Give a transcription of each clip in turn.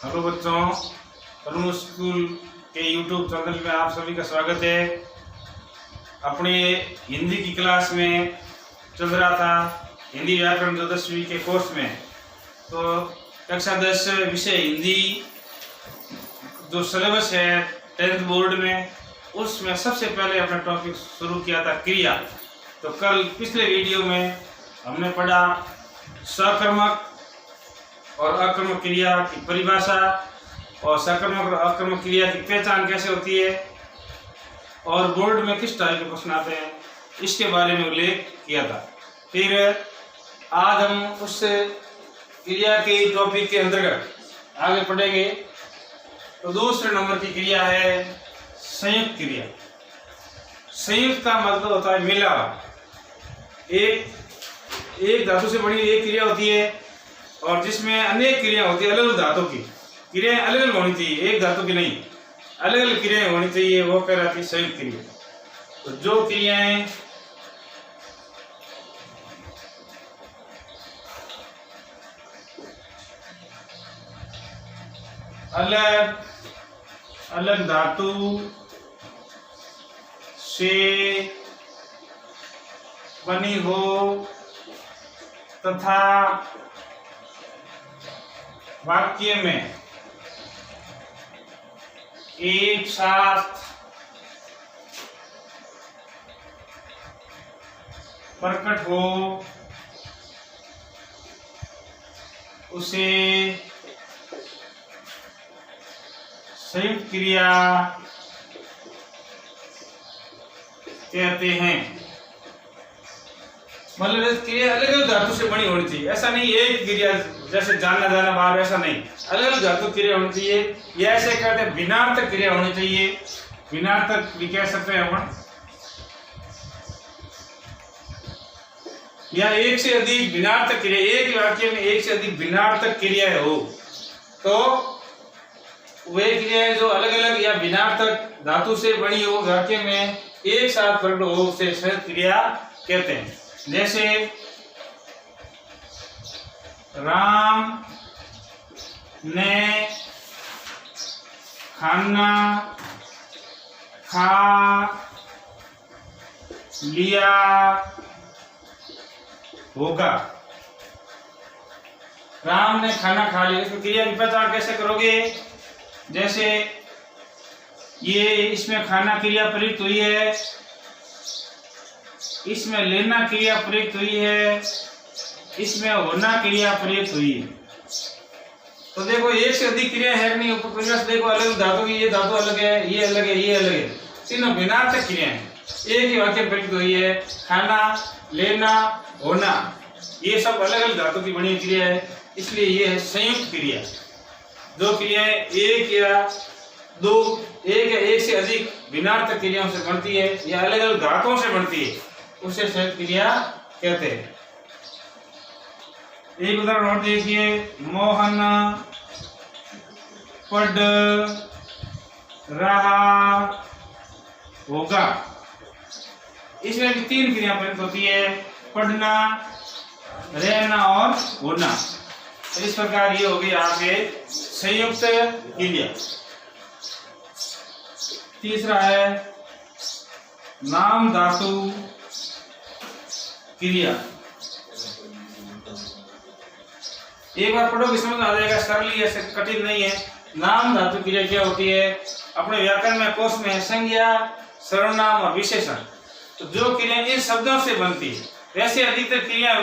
Hello बच्चों, प्रमुख school के यूट्यूब चैनल में आप सभी का स्वागत है। अपने हिंदी की क्लास में चल रहा था हिंदी व्याकरण जो 10वीं के कोर्स में, तो कक्षा 10 विषय हिंदी जो सिलेबस है 10th बोर्ड में, उसमें सबसे पहले अपना टॉपिक शुरू किया था क्रिया। तो कल पिछले वीडियो में हमने पढ़ा सकर्मक और अकर्मक क्रिया की परिभाषा और सकर्मक और अकर्मक क्रिया की पहचान कैसे होती है और बोर्ड में किस तरह के प्रश्न आते हैं, इसके बारे में उल्लेख किया था। फिर आज हम उस क्रिया के टॉपिक के अंतर्गत आगे पढ़ेंगे। तो दूसरे नंबर की क्रिया है संयुक्त क्रिया। संयुक्त का मतलब होता है मिला हुआ। एक धातु से बनी एक क्रिया होती है और जिसमें अनेक क्रिया होती है, अलग अलग धातु की क्रियाएं अलग अलग होनी चाहिए, एक धातु की नहीं, अलग अलग क्रियाएं होनी चाहिए, वो कहलाती है संयुक्त क्रिया। तो जो क्रियाएं अलग अलग धातु से बनी हो तथा वाक्य में एक साथ प्रकट हो, उसे संयुक्त क्रिया कहते हैं। मतलब क्रिया अलग अलग धातु से बनी होनी चाहिए, ऐसा नहीं एक क्रिया जैसे जाना जाना बाहर, ऐसा नहीं, अलग अलग धातु क्रिया होनी चाहिए। या ऐसे कहते हैं भिन्नार्थक क्रिया होनी चाहिए, भिन्नार्थक भी कह सकते हैं अपन। या एक से अधिक भिन्नार्थक क्रिया, एक वाक्य में एक से अधिक भिन्नार्थक क्रियाएं हो तो वे क्रियाएं जो अलग अलग या भिन्नार्थक धातु से बनी हो, वाक्य में एक साथ प्रकट हो, उसे संयुक्त क्रिया कहते हैं। जैसे राम ने खाना खा लिया होगा। राम ने खाना खा लिया, इसमें क्रिया की पहचान कैसे करोगे? जैसे ये इसमें खाना क्रिया प्रयुक्त हुई है, इसमें लेना क्रिया प्रयुक्त हुई है, इसमें होना क्रिया प्रयुक्त हुई है। तो देखो एक से अधिक क्रिया है नहीं, ऊपर प्रश्न देखो अलग धातु की, ये धातु अलग है, ये अलग है, ये अलग है, तीनों भिन्नार्थक क्रिया है, एक ही वाक्य प्रयुक्त हुई है। खाना, लेना, होना, ये सब अलग अलग धातु की बनी क्रिया है, इसलिए ये है संयुक्त क्रिया। जो क्रिया एक या दो, एक या एक से अधिक भिन्नार्थक क्रियाओं से बनती है या अलग अलग धातुओं से बनती है, उसे संयुक्त क्रिया कहते हैं। एक उदाहरण और देखिए, मोहन पढ़ रहा होगा। इसमें भी तीन क्रिया प्रयुक्त होती है, पढ़ना, रहना और होना। तो इस प्रकार ये होगी आपके संयुक्त क्रिया। तीसरा है नाम धातु क्रिया। एक बार पढ़ोगे समझ में आ जाएगा, सरल ही ऐसे कठिन नहीं है। नाम धातु क्रिया क्या होती है? अपने व्याकरण में कोश में संज्ञा, सर्वनाम और विशेषण। तो जो क्रिया इन शब्दों से बनती है, वैसे अधिकतर क्रिया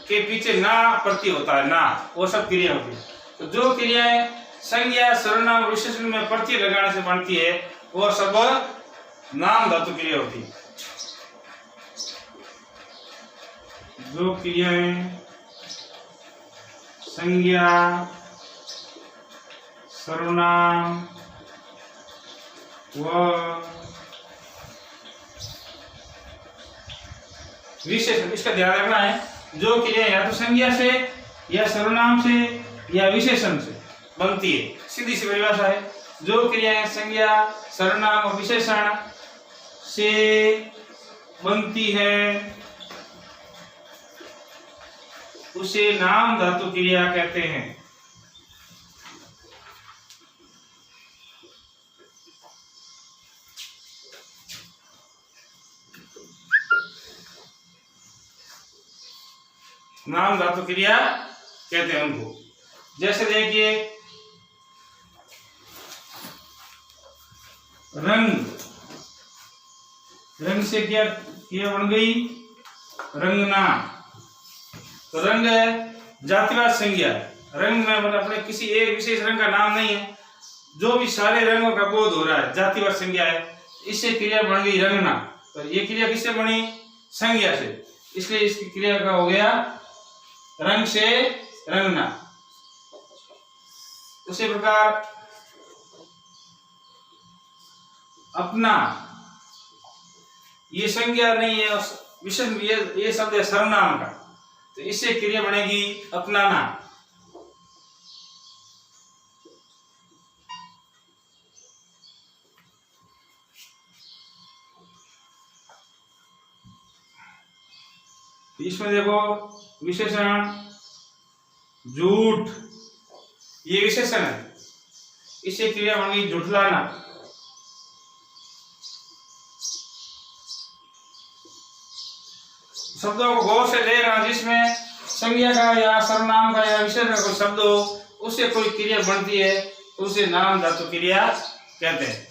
के पीछे ना प्रत्यय होता है, ना, वो सब क्रिया होती है। तो जो क्रियाएं संज्ञा, सर्वनाम, विशेषण में प्रत्यय लगाने से बनती है, वो सब नाम धातु क्रिया होती है। जो क्रियाएं संज्ञा, सर्वनाम व विशेषण, इसका ध्यान रखना है। जो क्रिया या तो संज्ञा से या सर्वनाम से या विशेषण से बनती है, सीधी सी परिभाषा है। जो क्रियाएं संज्ञा, सर्वनाम और विशेषण से बनती है उसे नाम धातु क्रिया कहते हैं। नाम धातु क्रिया कहते हैं उनको। जैसे देखिए रंग, रंग से क्या क्रिया बन गई, रंगना। तो रंग है जातिवाचक संज्ञा, रंग में मतलब अपने किसी एक विशेष रंग का नाम नहीं है, जो भी सारे रंगों का बोध हो रहा है जातिवाचक संज्ञा है, इससे क्रिया बन गई रंगना। तो ये क्रिया किससे बनी, संज्ञा से, इसलिए इसकी क्रिया का हो गया रंग से रंगना। उसी प्रकार अपना, ये संज्ञा नहीं है, विशेषण, ये शब्द है सर्वनाम का, तो इससे क्रिया बनेगी अपनाना। इसमें देखो विशेषण झूठ, ये विशेषण है, इससे क्रिया बन गई झुठलाना। शब्दों को गौर से देखना, जिसमें संज्ञा का या सर्वनाम का या विशेषण का कोई शब्द हो, उससे कोई क्रिया बनती है तो उसे नाम धातु क्रिया कहते हैं।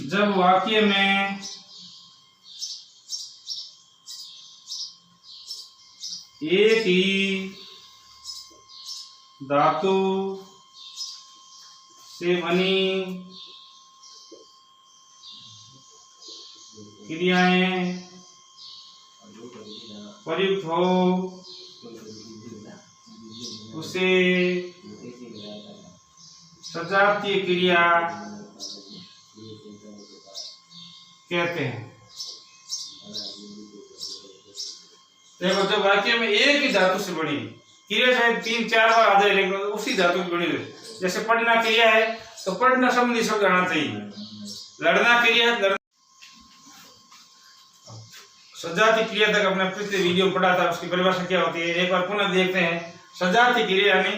जब वाक्य में एक ही धातु से बनी क्रियाएं प्रयुक्त हो, उसे सजातीय क्रिया कहते हैं। देखो जब वाक्य में एक ही धातु से बनी क्रिया, शायद 3-4 बार आ जाए, लेकिन उसी धातु की बनी हुई, जैसे पढ़ना क्रिया है तो पढ़ना संबंधी शब्द आना चाहिए। लड़ना क्रिया, लड़ना सजाती क्रिया तक अपने पिछले वीडियो में पढ़ा था, उसकी परिभाषा क्या होती है एक बार पुनः देखते हैं। सजाती क्रिया यानी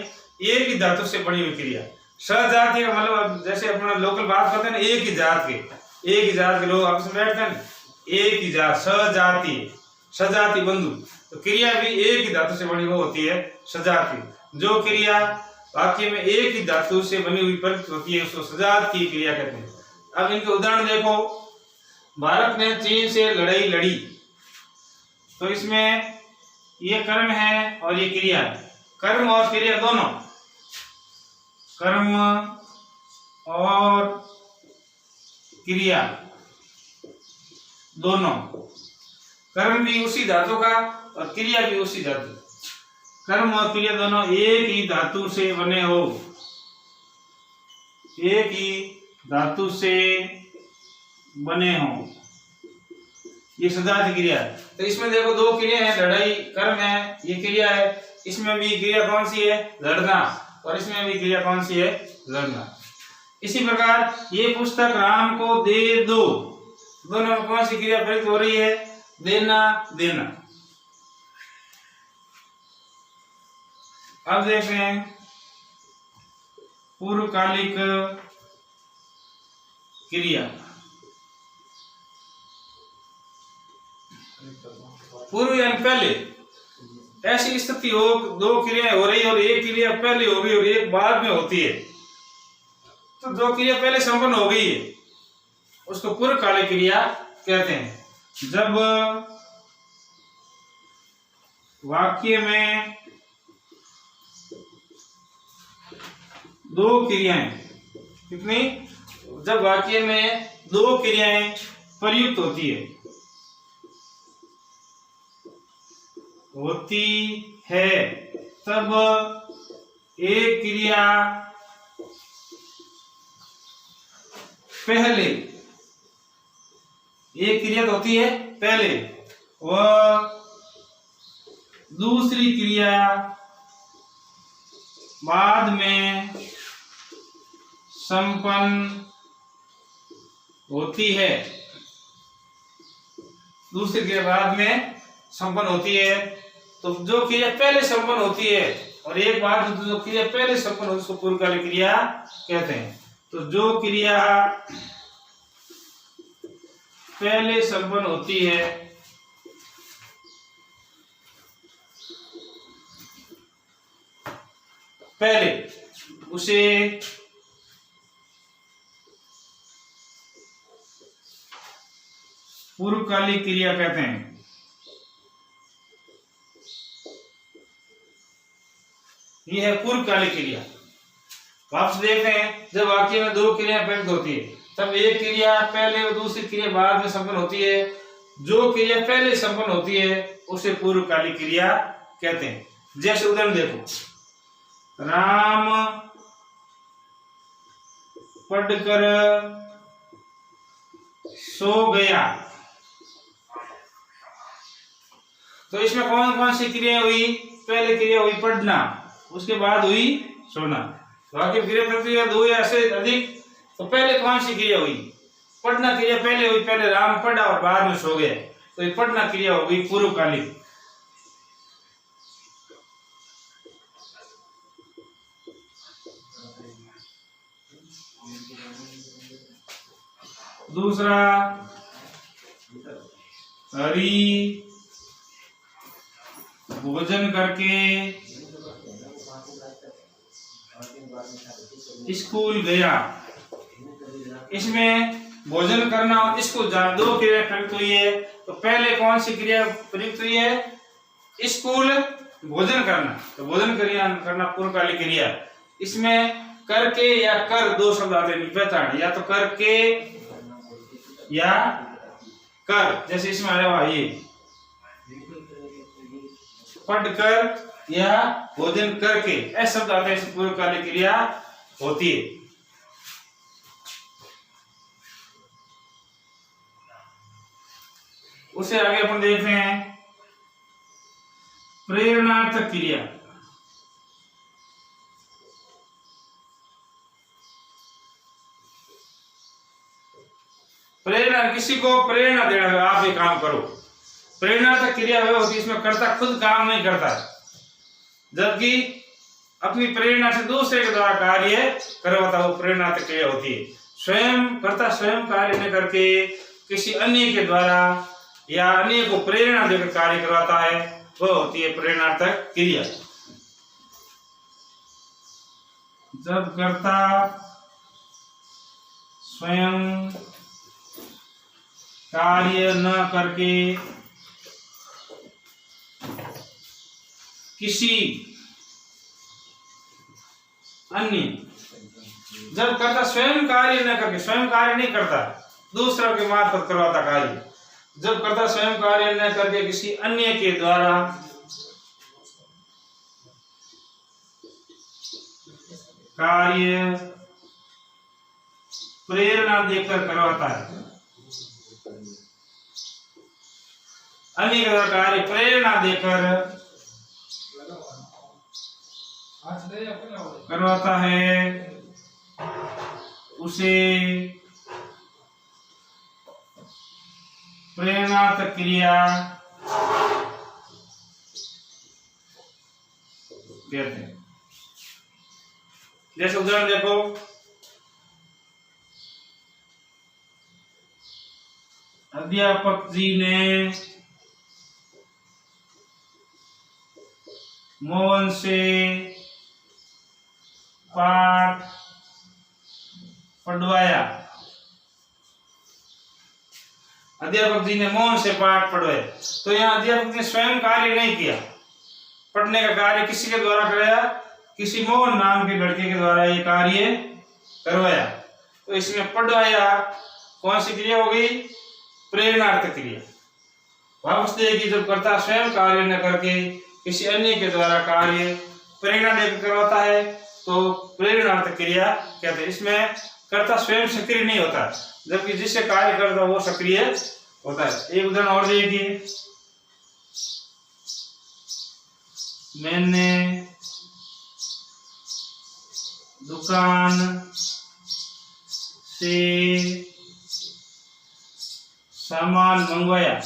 एक ही धातु से बनी हुई क्रिया। सजाती का मतलब जैसे अपना लोकल बात करते हैं ना, एक ही जात के लोग आपस में बैठते हैं, एक ही जात, सजाती, सजाती बंधु। तो क्रिया भी एक ही धातु से बनी वो होती है सजाती। जो क्रिया वाक्य में एक ही धातु से बनी हुई प्रयुक्त होती है उसको सजाती क्रिया कहते हैं। अब इनके उदाहरण देखो, भारत ने चीन से लड़ाई लड़ी, तो इसमें ये कर्म है और ये क्रिया है। कर्म और क्रिया दोनों, कर्म और क्रिया दोनों, कर्म भी उसी धातु का और क्रिया भी उसी धातु, कर्म और क्रिया दोनों एक ही धातु से बने हो, एक ही धातु से बने हो, ये सजाती क्रिया है। तो इसमें देखो दो क्रिया है, लड़ाई कर्म है, ये क्रिया है। इसमें भी क्रिया कौन सी है, लड़ना, और इसमें भी क्रिया कौन सी है, लड़ना। इसी प्रकार ये पुस्तक राम को दे दो, दोनों में कौन सी क्रिया प्रयुक्त हो रही है, देना, देना। अब देखते हैं पूर्वकालिक क्रिया। पूर्व यानी पहले, ऐसी स्थिति हो दो क्रियाएं हो रही और एक क्रिया पहले हो गई और एक बाद में होती है, तो जो क्रिया पहले संपन्न हो गई है उसको पूर्वकालिक क्रिया कहते हैं। जब वाक्य में दो क्रियाएं, कितनी, जब वाक्य में दो क्रियाएं प्रयुक्त होती है तब एक क्रिया पहले, एक क्रिया तो होती है पहले, वह दूसरी क्रिया बाद में संपन्न होती है, दूसरी क्रिया बाद में संपन्न होती है। तो जो क्रिया पहले संपन्न होती है और एक बार जो क्रिया पहले संपन्न हो उसको पूर्वकालिक क्रिया कहते हैं। तो जो क्रिया पहले संपन्न होती है पहले उसे पूर्वकालिक क्रिया कहते हैं। यह है पूर्वकालिक क्रिया। वापस देखते हैं, जब वाक्य में दो क्रिया व्यक्त होती है तब एक क्रिया पहले और दूसरी क्रिया बाद में संपन्न होती है। जो क्रिया पहले संपन्न होती है उसे पूर्वकालिक क्रिया कहते हैं। जैसे उदाहरण देखो, राम पढ़कर सो गया। तो इसमें कौन कौन सी क्रिया हुई? पहले क्रिया हुई पढ़ना, उसके बाद हुई सोना। वाक्य क्रिया प्रक्रिया दो या से अधिक, तो पहले कौन सी क्रिया हुई? पढ़ना क्रिया पहले हुई, पहले राम पढ़ा और बाद में सो गए, तो ये पढ़ना क्रिया हो गई पूर्वकालिक। दूसरा, हरि भोजन करके स्कूल गया। इसमें भोजन करना और स्कूल जाना दो क्रिया प्रयुक्त हुई है। तो पहले कौन सी क्रिया प्रयुक्त हुई है? स्कूल भोजन करना, तो भोजन क्रिया करना पूर्वकालिक क्रिया। इसमें करके या कर दो शब्द आते हैं पहचान, या तो करके या कर। जैसे इसमें आया हुआ ये पढ़कर या भोजन करके, ऐसे शब्द आते हैं, पूर्वकालिक क्रिया होती है। उसे आगे अपन देखते हैं प्रेरणार्थक क्रिया। प्रेरणा, किसी को प्रेरणा देना है, आप ये काम करो। प्रेरणार्थक क्रिया वह होती है इसमें कर्ता खुद काम नहीं करता, जबकि अपनी प्रेरणा से दूसरे के द्वारा कार्य करवाता, वो प्रेरणार्थक क्रिया होती है। स्वयं कर्ता स्वयं कार्य न करके किसी अन्य के द्वारा या अन्य को प्रेरणा देकर कार्य करवाता है, वह होती है प्रेरणार्थक क्रिया। जब कर्ता स्वयं कार्य न करके किसी अन्य, जब कर्ता स्वयं कार्य न करके, स्वयं कार्य नहीं करता, दूसरों के मार्फत करवाता कार्य। जब कर्ता स्वयं कार्य न करके किसी अन्य के द्वारा कार्य प्रेरणा देकर करवाता है, अन्य का कार्य प्रेरणा देकर करवाता है, उसे प्रेरणार्थक क्रिया कहते हैं। जैसे उदाहरण देखो, अध्यापक जी ने मोहन से पाठ पढ़वाया। अध्यापक जी ने मोहन से पाठ पढ़वाया, तो यहाँ अध्यापक ने स्वयं कार्य नहीं किया, पढ़ने का कार्य किसी के द्वारा कराया, किसी मोहन नाम के लड़के के द्वारा ये कार्य करवाया। तो इसमें पढ़वाया कौन सी क्रिया हो गई? प्रेरणार्थक क्रिया। वापस देखिए, जब कर्ता स्वयं कार्य न करके किसी अन्य के द्वारा कार्य प्रेरणा देकर करवाता है तो प्रेरणार्थक क्रिया कहते हैं। इसमें कर्ता स्वयं सक्रिय नहीं होता, जबकि जिससे कार्य करता वो सक्रिय होता है। एक उदाहरण और देखिए, मैंने दुकान से सामान मंगवाया।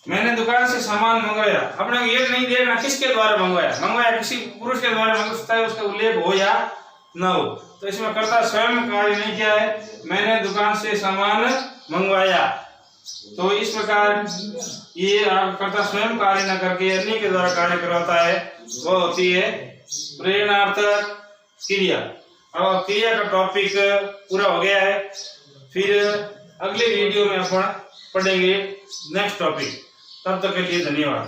मैंने दुकान से सामान मंगवाया, अपने को ये नहीं देखना किसके द्वारा मंगवाया किसी पुरुष के द्वारा मंगवा सकता है, उसका उल्लेख हो या ना हो। तो इसमें कर्ता स्वयं कार्य नहीं किया है, मैंने दुकान से सामान मंगवाया। तो इस प्रकार ये कर्ता स्वयं कार्य न करके अन्य के द्वारा कार्य करवाता है, वो होती है प्रेरणार्थक क्रिया। अब क्रिया का टॉपिक पूरा हो गया है, फिर अगले वीडियो में अपन पढ़ेंगे नेक्स्ट टॉपिक। तब तक के लिए धन्यवाद।